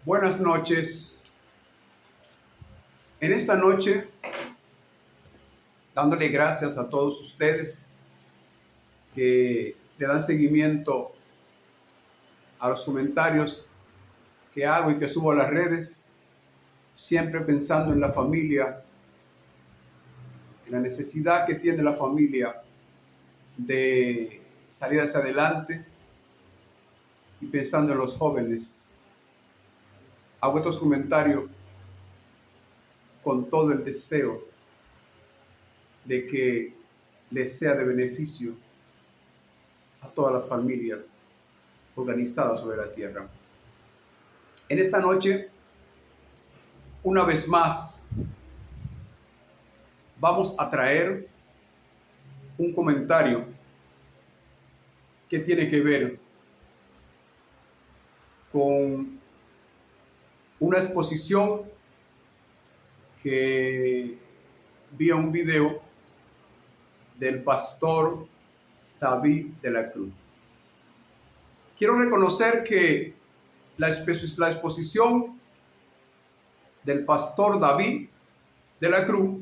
Buenas noches. En esta noche, dándole gracias a todos ustedes que le dan seguimiento a los comentarios que hago y que subo a las redes, siempre pensando en la familia, en la necesidad que tiene la familia de salir hacia adelante y pensando en los jóvenes. Hago estos comentarios con todo el deseo de que les sea de beneficio a todas las familias organizadas sobre la tierra. En esta noche, una vez más, vamos a traer un comentario que tiene que ver con una exposición que vi en un video del pastor David de la Cruz. Quiero reconocer que la exposición del pastor David de la Cruz,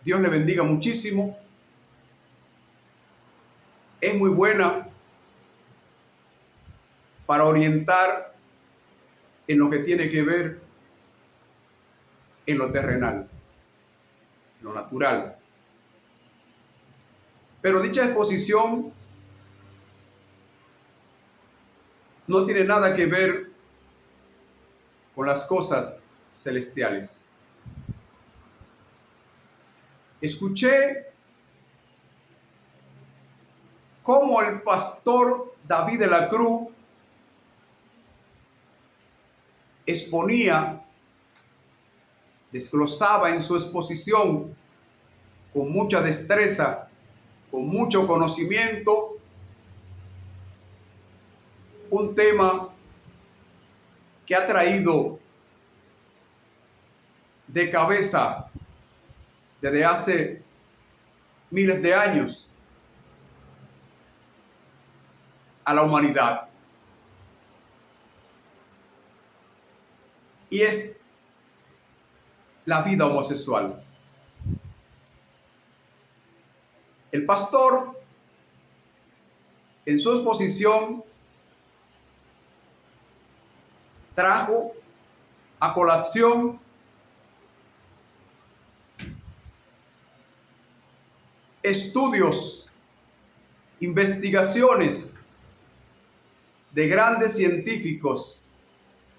Dios le bendiga muchísimo, es muy buena para orientar en lo que tiene que ver en lo terrenal, en lo natural. Pero dicha exposición no tiene nada que ver con las cosas celestiales. Escuché cómo el pastor David de la Cruz exponía, desglosaba en su exposición con mucha destreza, con mucho conocimiento, un tema que ha traído de cabeza desde hace miles de años a la humanidad. Y es la vida homosexual. El pastor, en su exposición, trajo a colación estudios, investigaciones de grandes científicos,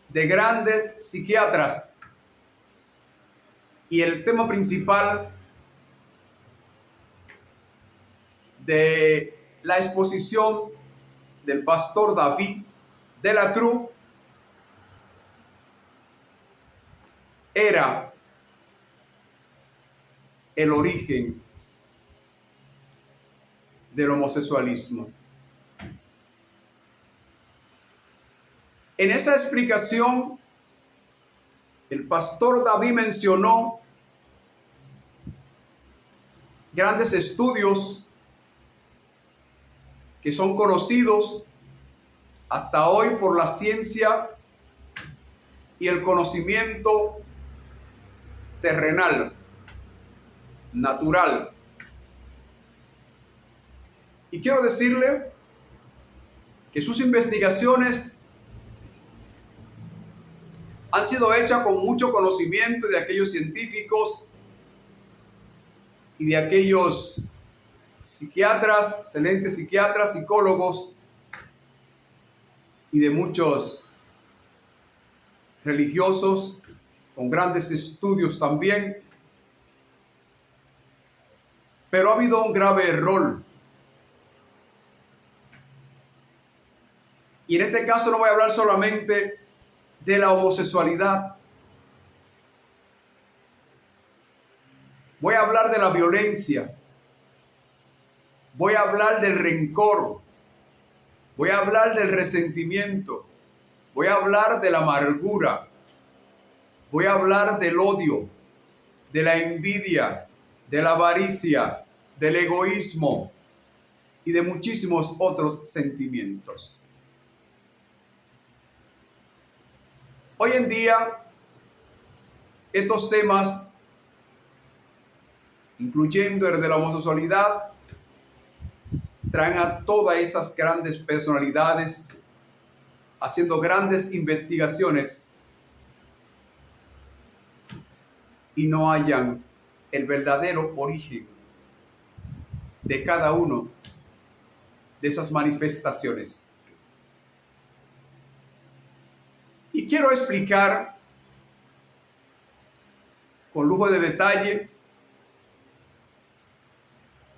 de grandes psiquiatras, y el tema principal de la exposición del pastor David de la Cruz era el origen del homosexualismo. En esa explicación, el pastor David mencionó grandes estudios que son conocidos hasta hoy por la ciencia y el conocimiento terrenal, natural. Y quiero decirle que sus investigaciones han sido hechas con mucho conocimiento de aquellos científicos y de aquellos psiquiatras, excelentes psiquiatras, psicólogos y de muchos religiosos con grandes estudios también. Pero ha habido un grave error. Y en este caso no voy a hablar solamente de la homosexualidad. Voy a hablar de la violencia. Voy a hablar del rencor. Voy a hablar del resentimiento. Voy a hablar de la amargura. Voy a hablar del odio, de la envidia, de la avaricia, del egoísmo y de muchísimos otros sentimientos. Hoy en día, estos temas, incluyendo el de la homosexualidad, traen a todas esas grandes personalidades haciendo grandes investigaciones y no hallan el verdadero origen de cada uno de esas manifestaciones. Y quiero explicar con lujo de detalle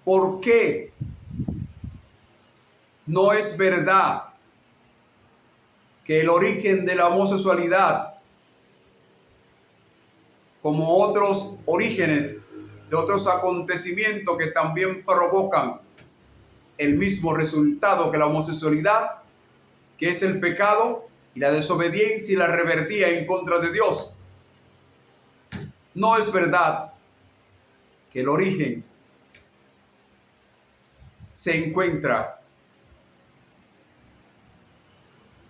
por qué no es verdad que el origen de la homosexualidad, como otros orígenes de otros acontecimientos que también provocan el mismo resultado que la homosexualidad, que es el pecado y la desobediencia y la rebeldía en contra de Dios. No es verdad que el origen se encuentra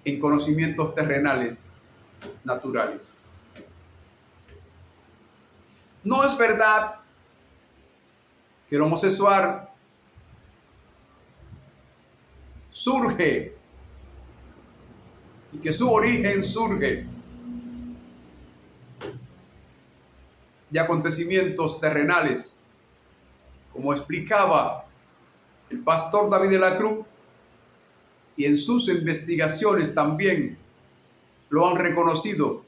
en conocimientos terrenales, naturales. No es verdad que el homosexual surge y que su origen surge de acontecimientos terrenales, como explicaba el pastor David de la Cruz, y en sus investigaciones también lo han reconocido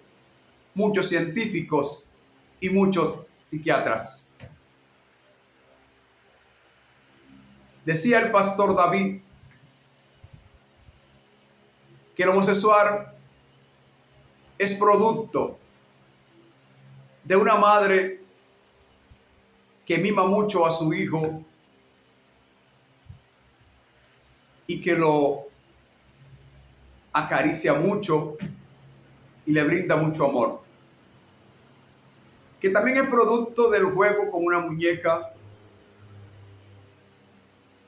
muchos científicos y muchos psiquiatras. Decía el pastor David que el homosexual es producto de una madre que mima mucho a su hijo y que lo acaricia mucho y le brinda mucho amor. Que también es producto del juego con una muñeca.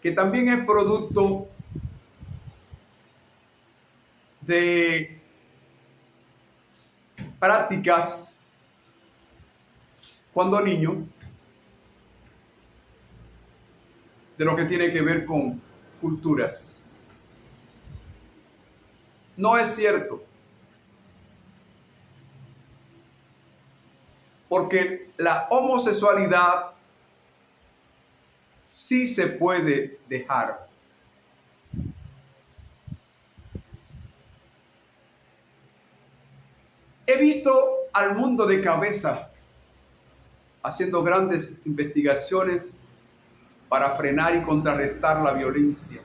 Que también es producto de prácticas cuando niño, de lo que tiene que ver con culturas. No es cierto, porque la homosexualidad sí se puede dejar. He visto al mundo de cabeza haciendo grandes investigaciones para frenar y contrarrestar la violencia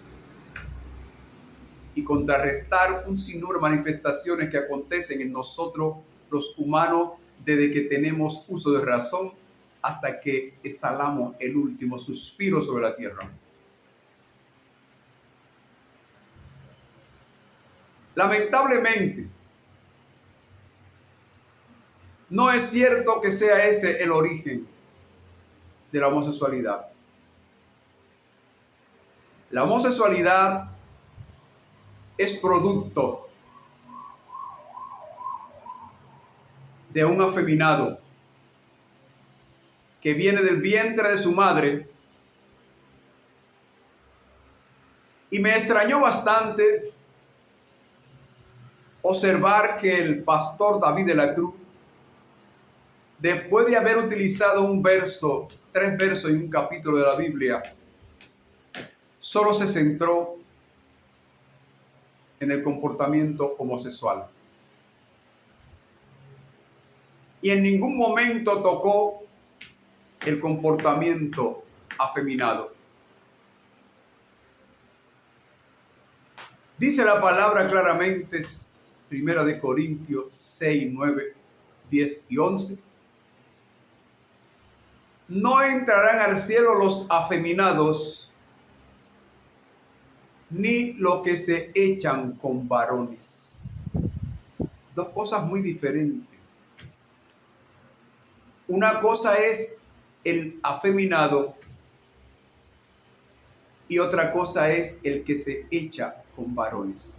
y contrarrestar un sinnúmero de manifestaciones que acontecen en nosotros los humanos desde que tenemos uso de razón hasta que exhalamos el último suspiro sobre la tierra. Lamentablemente, no es cierto que sea ese el origen de la homosexualidad. La homosexualidad es producto de un afeminado que viene del vientre de su madre, y me extrañó bastante observar que el pastor David de la Cruz, después de haber utilizado un verso, 3 versos en un capítulo de la Biblia, solo se centró en el comportamiento homosexual. Y en ningún momento tocó el comportamiento afeminado. Dice la palabra claramente, 1 Corintios 6, 9, 10 y 11. No entrarán al cielo los afeminados, ni los que se echan con varones. Dos cosas muy diferentes. Una cosa es el afeminado y otra cosa es el que se echa con varones.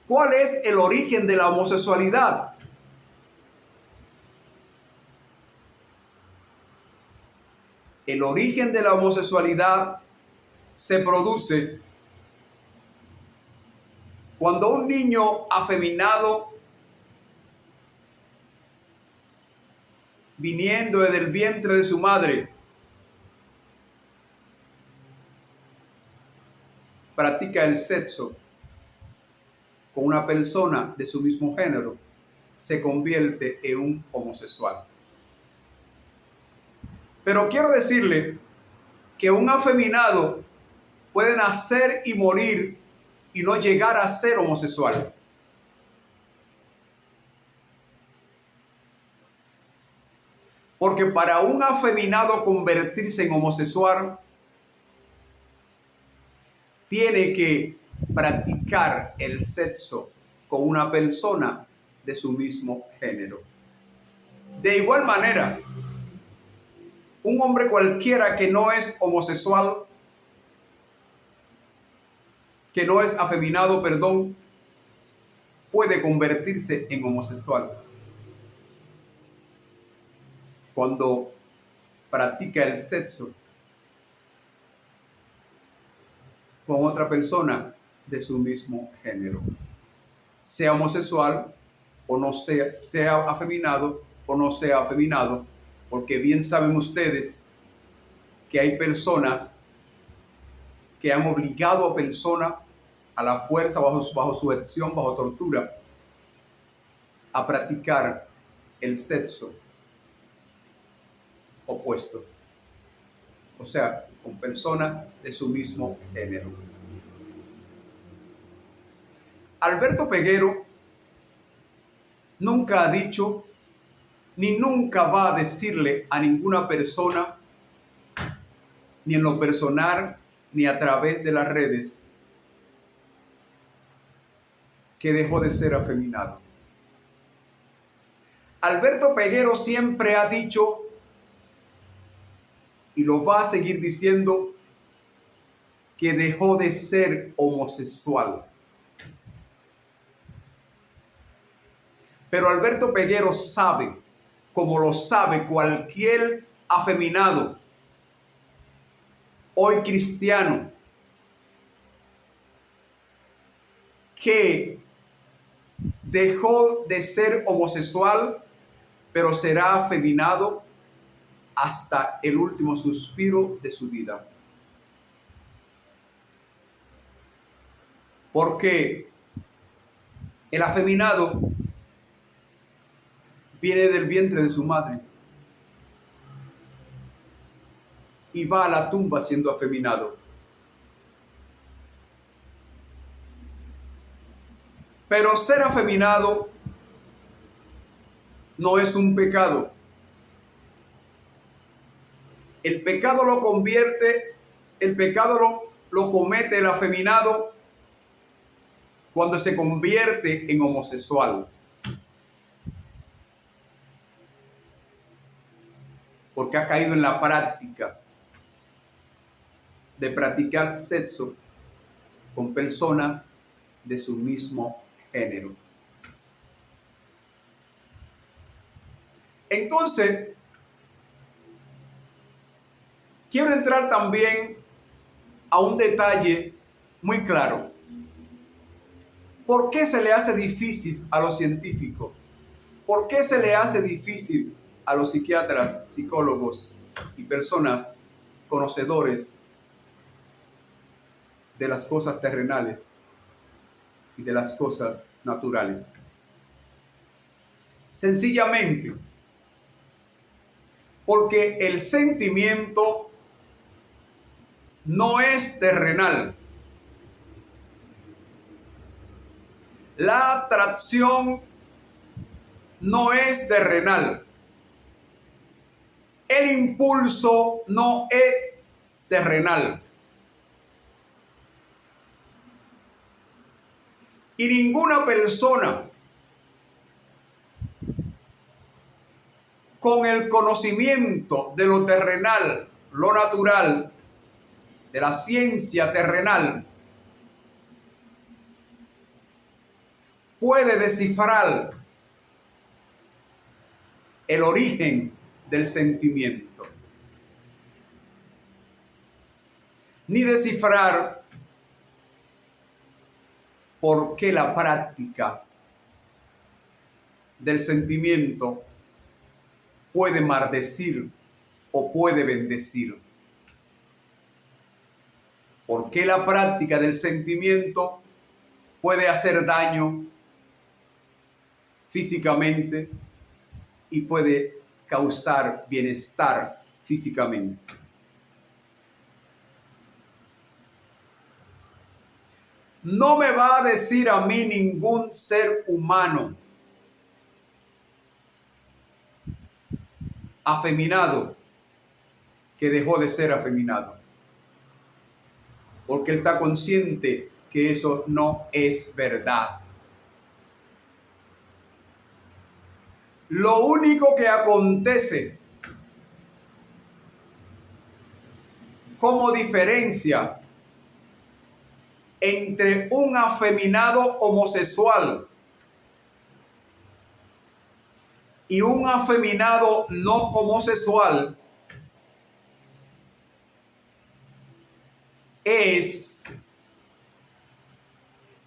¿Cuál es el origen de la homosexualidad? El origen de la homosexualidad se produce cuando un niño afeminado, viniendo desde el vientre de su madre, practica el sexo con una persona de su mismo género, se convierte en un homosexual. Pero quiero decirle que un afeminado puede nacer y morir y no llegar a ser homosexual. Porque para un afeminado convertirse en homosexual, tiene que practicar el sexo con una persona de su mismo género. De igual manera, un hombre cualquiera que no es homosexual, que no es afeminado, perdón, puede convertirse en homosexual cuando practica el sexo con otra persona de su mismo género, sea homosexual o no sea afeminado o no sea afeminado, porque bien saben ustedes que hay personas que han obligado a personas a la fuerza, bajo sujeción, bajo tortura, a practicar el sexo opuesto, o sea, con personas de su mismo género. Alberto Peguero nunca ha dicho ni nunca va a decirle a ninguna persona, ni en lo personal, ni a través de las redes, que dejó de ser afeminado. Alberto Peguero siempre ha dicho, y lo va a seguir diciendo, que dejó de ser homosexual. Pero Alberto Peguero sabe, como lo sabe cualquier afeminado, hoy cristiano, que dejó de ser homosexual, pero será afeminado hasta el último suspiro de su vida. Porque el afeminado viene del vientre de su madre y va a la tumba siendo afeminado. Pero ser afeminado no es un pecado. El pecado lo comete el afeminado cuando se convierte en homosexual. Porque ha caído en la práctica de practicar sexo con personas de su mismo género. Entonces, quiero entrar también a un detalle muy claro. ¿Por qué se le hace difícil a los científicos? ¿Por qué se le hace difícil a los psiquiatras, psicólogos y personas conocedores de las cosas terrenales y de las cosas naturales? Sencillamente, porque el sentimiento no es terrenal. La atracción no es terrenal. El impulso no es terrenal. Y ninguna persona con el conocimiento de lo terrenal, lo natural, de la ciencia terrenal, puede descifrar el origen del sentimiento, ni descifrar por qué la práctica del sentimiento puede maldecir o puede bendecir. ¿Por qué la práctica del sentimiento puede hacer daño físicamente y puede causar bienestar físicamente? No me va a decir a mí ningún ser humano afeminado que dejó de ser afeminado, porque él está consciente que eso no es verdad. Lo único que acontece como diferencia entre un afeminado homosexual y un afeminado no homosexual es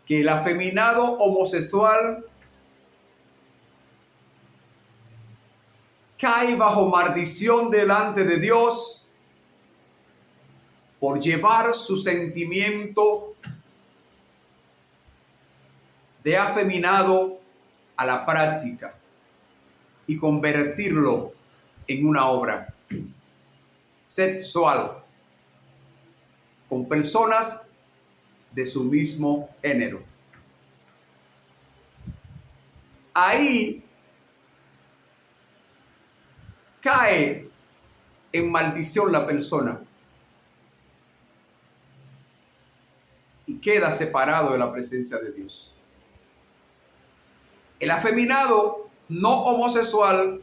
que el afeminado homosexual cae bajo maldición delante de Dios por llevar su sentimiento de afeminado a la práctica y convertirlo en una obra sexual con personas de su mismo género. Ahí cae en maldición la persona y queda separado de la presencia de Dios. El afeminado no homosexual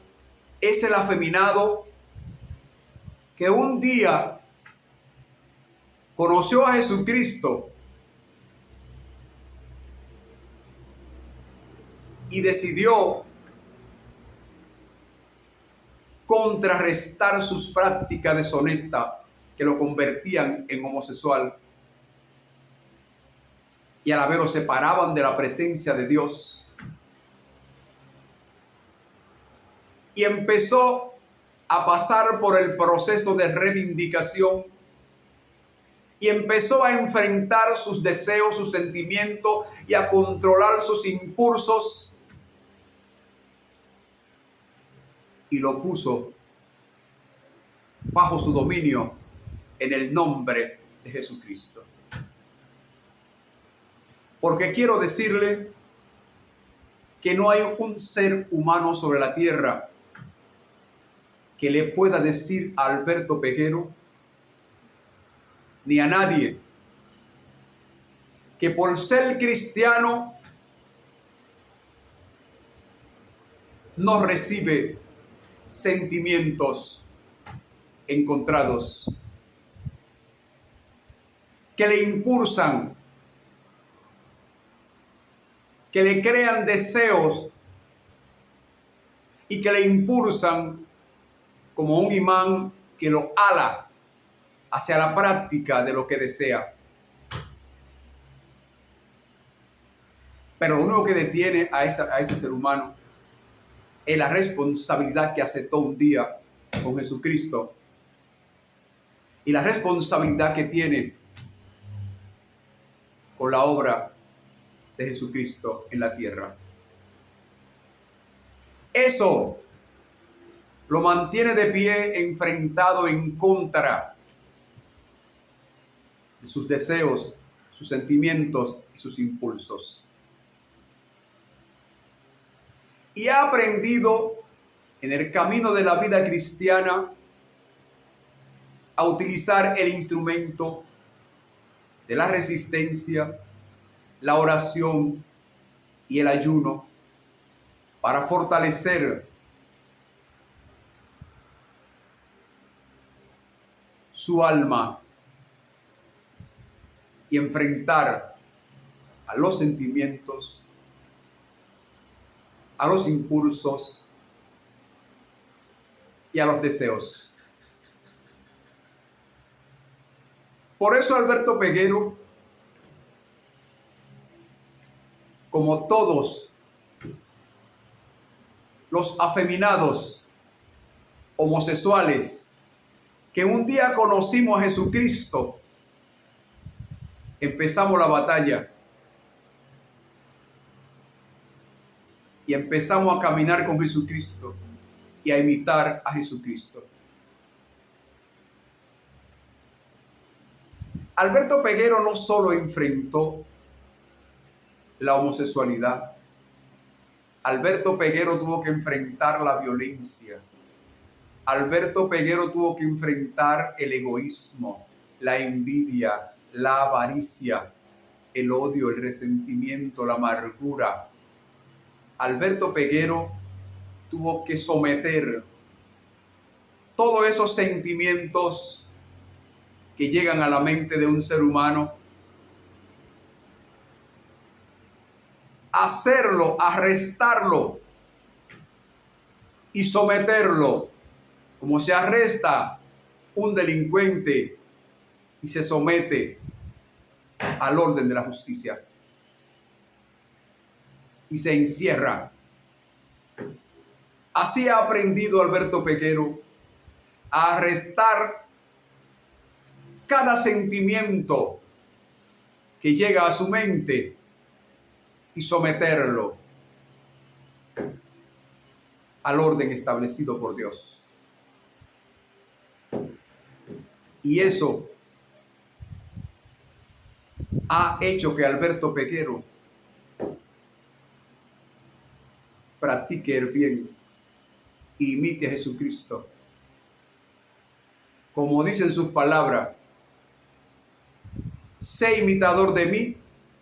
es el afeminado que un día conoció a Jesucristo y decidió contrarrestar sus prácticas deshonestas que lo convertían en homosexual y a la vez lo separaban de la presencia de Dios. Y empezó a pasar por el proceso de reivindicación y empezó a enfrentar sus deseos, sus sentimientos y a controlar sus impulsos, y lo puso bajo su dominio en el nombre de Jesucristo. Porque quiero decirle que no hay un ser humano sobre la tierra que le pueda decir a Alberto Peguero, ni a nadie, que por ser cristiano no recibe sentimientos encontrados que le impulsan, que le crean deseos y que le impulsan como un imán que lo ala hacia la práctica de lo que desea. Pero lo único que detiene a ese ser humano es la responsabilidad que aceptó un día con Jesucristo y la responsabilidad que tiene con la obra de Jesucristo en la tierra. Eso lo mantiene de pie, enfrentado en contra de sus deseos, sus sentimientos y sus impulsos. Y ha aprendido en el camino de la vida cristiana a utilizar el instrumento de la resistencia, la oración y el ayuno para fortalecer su alma y enfrentar a los sentimientos a los impulsos y a los deseos. Por eso Alberto Peguero, como todos los afeminados homosexuales que un día conocimos a Jesucristo, empezamos la batalla y empezamos a caminar con Jesucristo y a imitar a Jesucristo. Alberto Peguero no solo enfrentó la homosexualidad, Alberto Peguero tuvo que enfrentar la violencia. Alberto Peguero tuvo que enfrentar el egoísmo, la envidia, la avaricia, el odio, el resentimiento, la amargura. Alberto Peguero tuvo que someter todos esos sentimientos que llegan a la mente de un ser humano, hacerlo, arrestarlo y someterlo, como se arresta un delincuente y se somete al orden de la justicia y se encierra. Así ha aprendido Alberto Peguero a arrestar cada sentimiento que llega a su mente y someterlo al orden establecido por Dios. Y eso ha hecho que Alberto Peguero practique el bien e imite a Jesucristo. Como dicen sus palabras, sé imitador de mí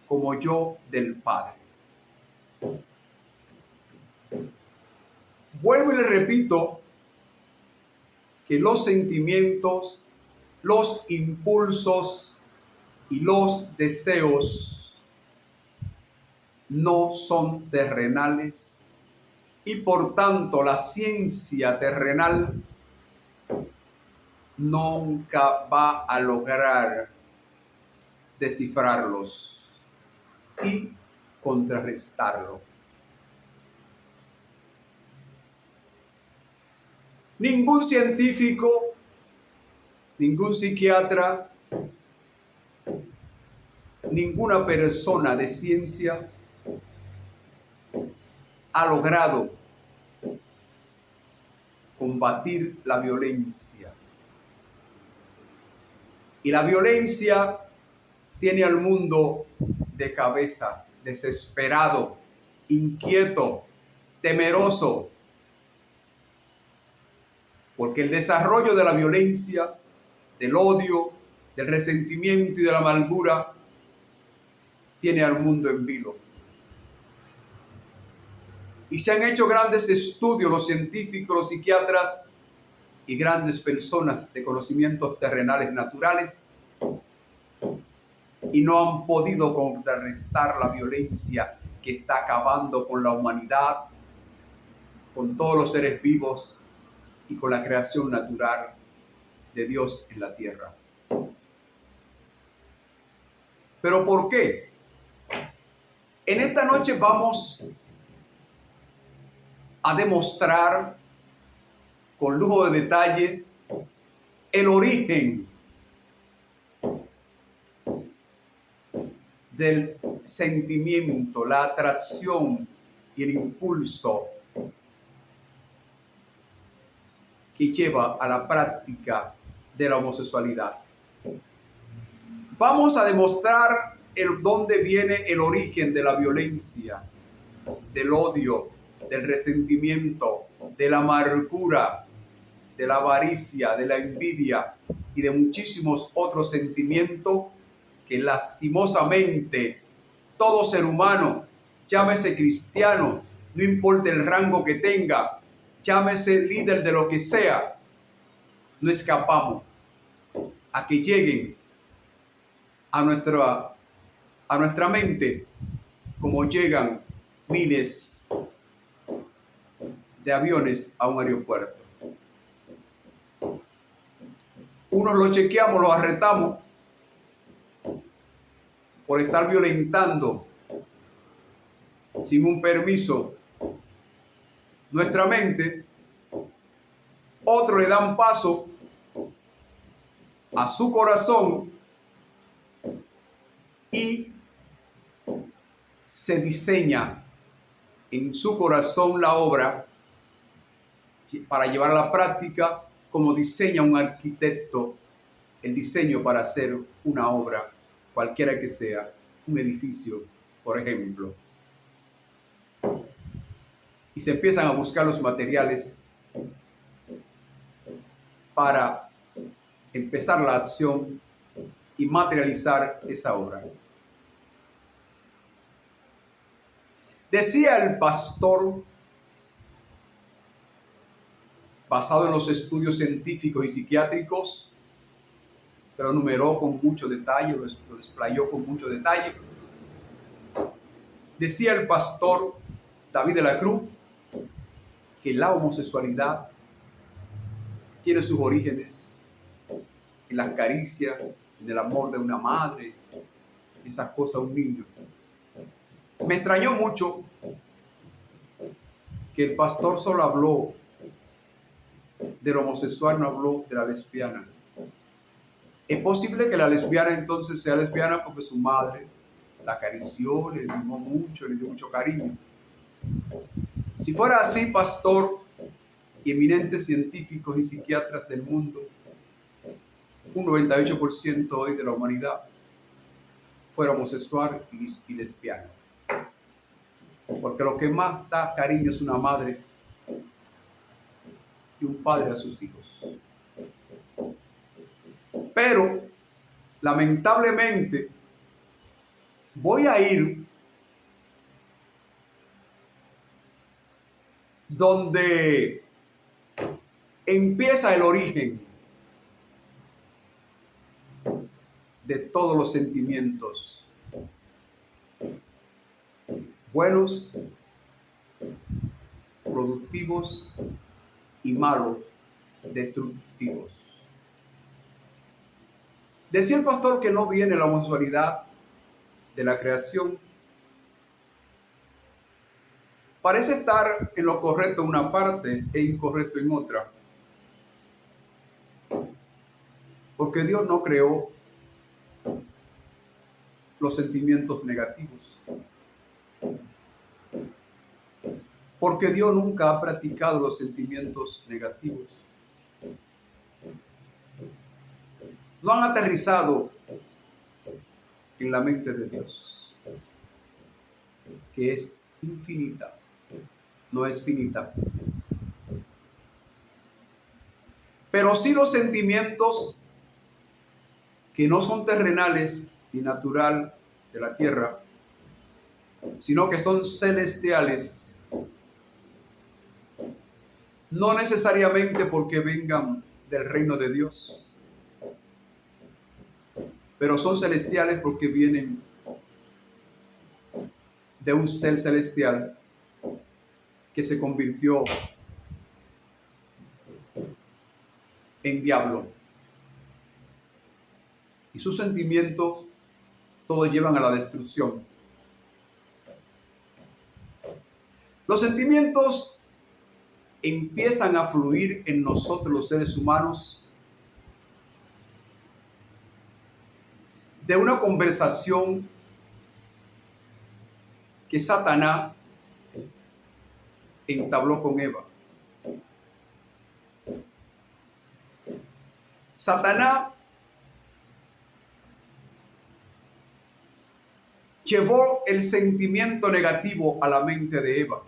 como yo del Padre. Vuelvo y le repito que los sentimientos, los impulsos y los deseos no son terrenales y por tanto la ciencia terrenal nunca va a lograr descifrarlos y contrarrestarlo. Ningún científico, ningún psiquiatra, ninguna persona de ciencia ha logrado combatir la violencia. Y la violencia tiene al mundo de cabeza, desesperado, inquieto, temeroso, porque el desarrollo de la violencia, del odio, del resentimiento y de la amargura tiene al mundo en vilo. Y se han hecho grandes estudios los científicos, los psiquiatras y grandes personas de conocimientos terrenales naturales y no han podido contrarrestar la violencia que está acabando con la humanidad, con todos los seres vivos y con la creación natural de Dios en la tierra. ¿Pero por qué? En esta noche vamos a demostrar con lujo de detalle el origen del sentimiento, la atracción y el impulso que lleva a la práctica de la homosexualidad. Vamos a demostrar dónde viene el origen de la violencia, del odio, del resentimiento, de la amargura, de la avaricia, de la envidia y de muchísimos otros sentimientos que lastimosamente todo ser humano, llámese cristiano, no importa el rango que tenga, llámese líder de lo que sea, no escapamos a que lleguen a nuestra mente como llegan miles de aviones a un aeropuerto. Unos lo chequeamos, los arrestamos por estar violentando sin un permiso nuestra mente. Otros le dan paso a su corazón y se diseña en su corazón la obra para llevar a la práctica, como diseña un arquitecto el diseño para hacer una obra, cualquiera que sea, un edificio, por ejemplo. Y se empiezan a buscar los materiales para empezar la acción y materializar esa obra. Decía el pastor, basado en los estudios científicos y psiquiátricos, que lo numeró con mucho detalle, lo explayó con mucho detalle. Decía el pastor David de la Cruz que la homosexualidad tiene sus orígenes en las caricias, en el amor de una madre, esas cosas, un niño. Me extrañó mucho que el pastor solo habló del homosexual, no habló de la lesbiana. Es posible que la lesbiana entonces sea lesbiana porque su madre la acarició, le mimó mucho, le dio mucho cariño. Si fuera así, pastor y eminentes científicos y psiquiatras del mundo, un 98% hoy de la humanidad fuera homosexual y lesbiana. Porque lo que más da cariño es una madre y un padre a sus hijos. Pero, lamentablemente, voy a ir donde empieza el origen de todos los sentimientos buenos, productivos y malos, destructivos. Decía el pastor que no viene la homosexualidad de la creación. Parece estar en lo correcto en una parte e incorrecto en otra. Porque Dios no creó los sentimientos negativos. Porque Dios nunca ha practicado los sentimientos negativos. No han aterrizado en la mente de Dios, que es infinita, no es finita. Pero sí los sentimientos que no son terrenales y natural de la tierra, sino que son celestiales, no necesariamente porque vengan del reino de Dios, pero son celestiales porque vienen de un ser celestial que se convirtió en diablo. Y sus sentimientos todos llevan a la destrucción. Los sentimientos empiezan a fluir en nosotros los seres humanos de una conversación que Satanás entabló con Eva. Satanás llevó el sentimiento negativo a la mente de Eva.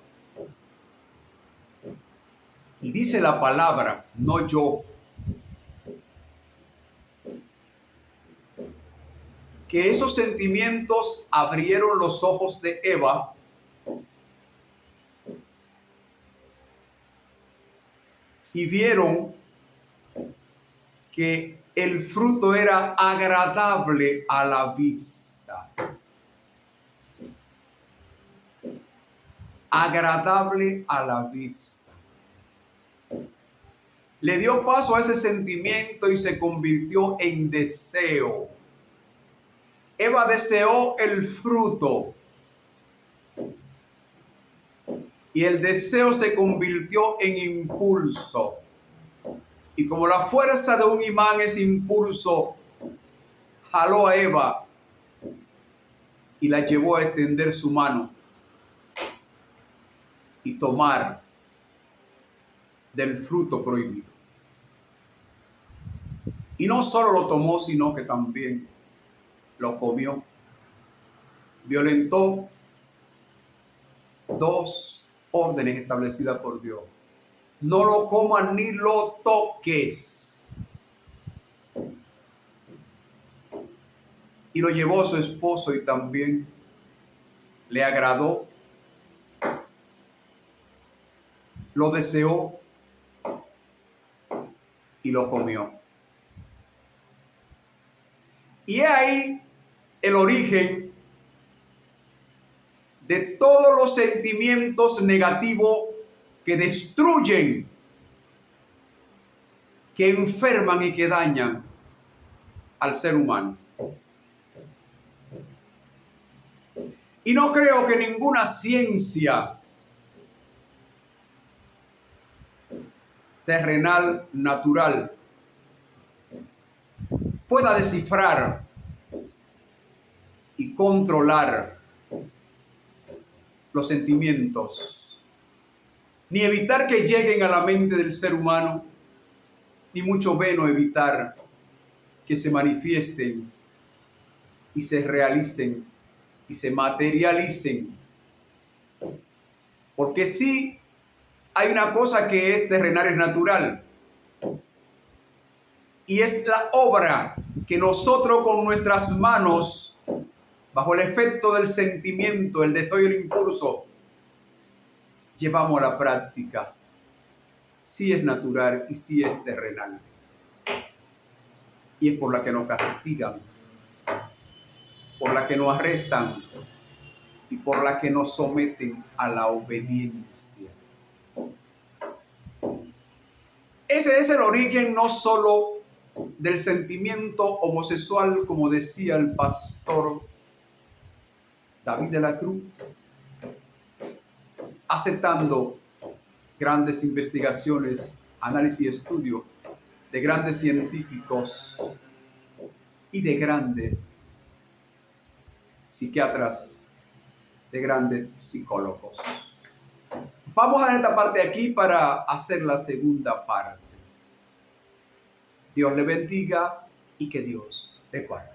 Y dice la palabra, no yo, que esos sentimientos abrieron los ojos de Eva y vieron que el fruto era agradable a la vista. Agradable a la vista. le dio paso a ese sentimiento y se convirtió en deseo. Eva deseó el fruto y el deseo se convirtió en impulso. Y como la fuerza de un imán, ese impulso jaló a Eva y la llevó a extender su mano y tomar del fruto prohibido. Y no solo lo tomó, sino que también lo comió. Violentó dos órdenes establecidas por Dios. No lo comas ni lo toques. Y lo llevó a su esposo y también le agradó, lo deseó y lo comió. Y es ahí el origen de todos los sentimientos negativos que destruyen, que enferman y que dañan al ser humano. Y no creo que ninguna ciencia terrenal, natural, pueda descifrar y controlar los sentimientos, ni evitar que lleguen a la mente del ser humano, ni mucho menos evitar que se manifiesten y se realicen y se materialicen. Porque sí hay una cosa que es terrenal, es natural, y es la obra que nosotros con nuestras manos, bajo el efecto del sentimiento, el deseo y el impulso, llevamos a la práctica. Sí es natural y sí es terrenal. Y es por la que nos castigan, por la que nos arrestan y por la que nos someten a la obediencia. Ese es el origen no solo del sentimiento homosexual, como decía el pastor David de la Cruz, aceptando grandes investigaciones, análisis y estudios de grandes científicos y de grandes psiquiatras, de grandes psicólogos. Vamos a esta parte aquí para hacer la segunda parte. Dios le bendiga y que Dios le guarde.